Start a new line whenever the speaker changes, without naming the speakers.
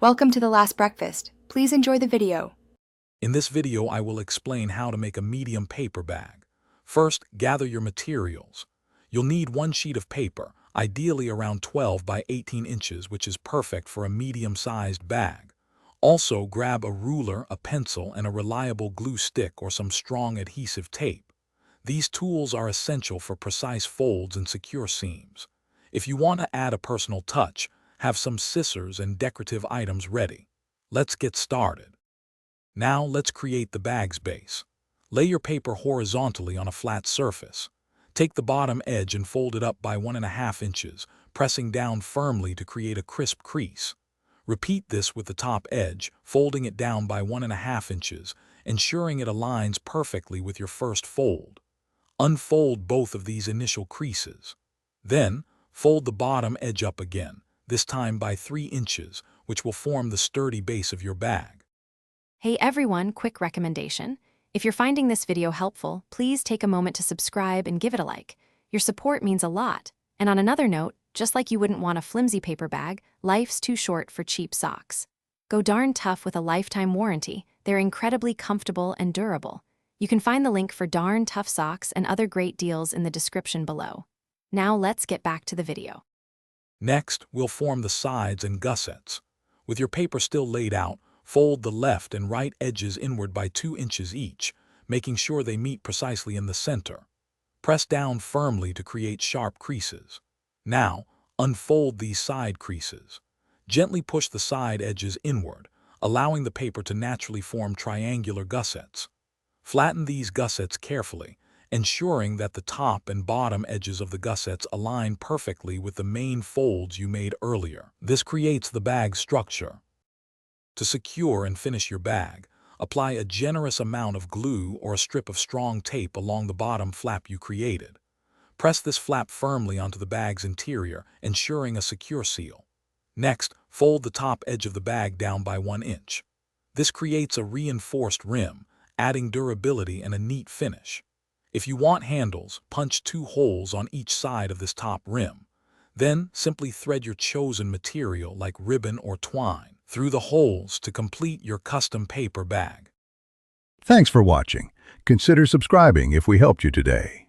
Welcome to The Last Breakfast. Please enjoy the video.
In this video, I will explain how to make a medium paper bag. First, gather your materials. You'll need one sheet of paper, ideally around 12 by 18 inches, which is perfect for a medium-sized bag. Also, grab a ruler, a pencil, and a reliable glue stick or some strong adhesive tape. These tools are essential for precise folds and secure seams. If you want to add a personal touch, have some scissors and decorative items ready. Let's get started. Now let's create the bag's base. Lay your paper horizontally on a flat surface. Take the bottom edge and fold it up by 1.5 inches, pressing down firmly to create a crisp crease. Repeat this with the top edge, folding it down by 1.5 inches, ensuring it aligns perfectly with your first fold. Unfold both of these initial creases. Then, fold the bottom edge up again, this time by 3 inches, which will form the sturdy base of your bag.
Hey everyone, quick recommendation. If you're finding this video helpful, please take a moment to subscribe and give it a like. Your support means a lot. And on another note, just like you wouldn't want a flimsy paper bag, life's too short for cheap socks. Go darn tough with a lifetime warranty. They're incredibly comfortable and durable. You can find the link for darn tough socks and other great deals in the description below. Now let's get back to the video.
Next, we'll form the sides and gussets. With your paper still laid out, fold the left and right edges inward by 2 inches each, making sure they meet precisely in the center. Press down firmly to create sharp creases. Now, unfold these side creases. Gently push the side edges inward, allowing the paper to naturally form triangular gussets. Flatten these gussets carefully, ensuring that the top and bottom edges of the gussets align perfectly with the main folds you made earlier. This creates the bag's structure. To secure and finish your bag, apply a generous amount of glue or a strip of strong tape along the bottom flap you created. Press this flap firmly onto the bag's interior, ensuring a secure seal. Next, fold the top edge of the bag down by 1 inch. This creates a reinforced rim, adding durability and a neat finish. If you want handles, punch 2 holes on each side of this top rim. Then, simply thread your chosen material like ribbon or twine through the holes to complete your custom paper bag.
Thanks for watching. Consider subscribing if we helped you today.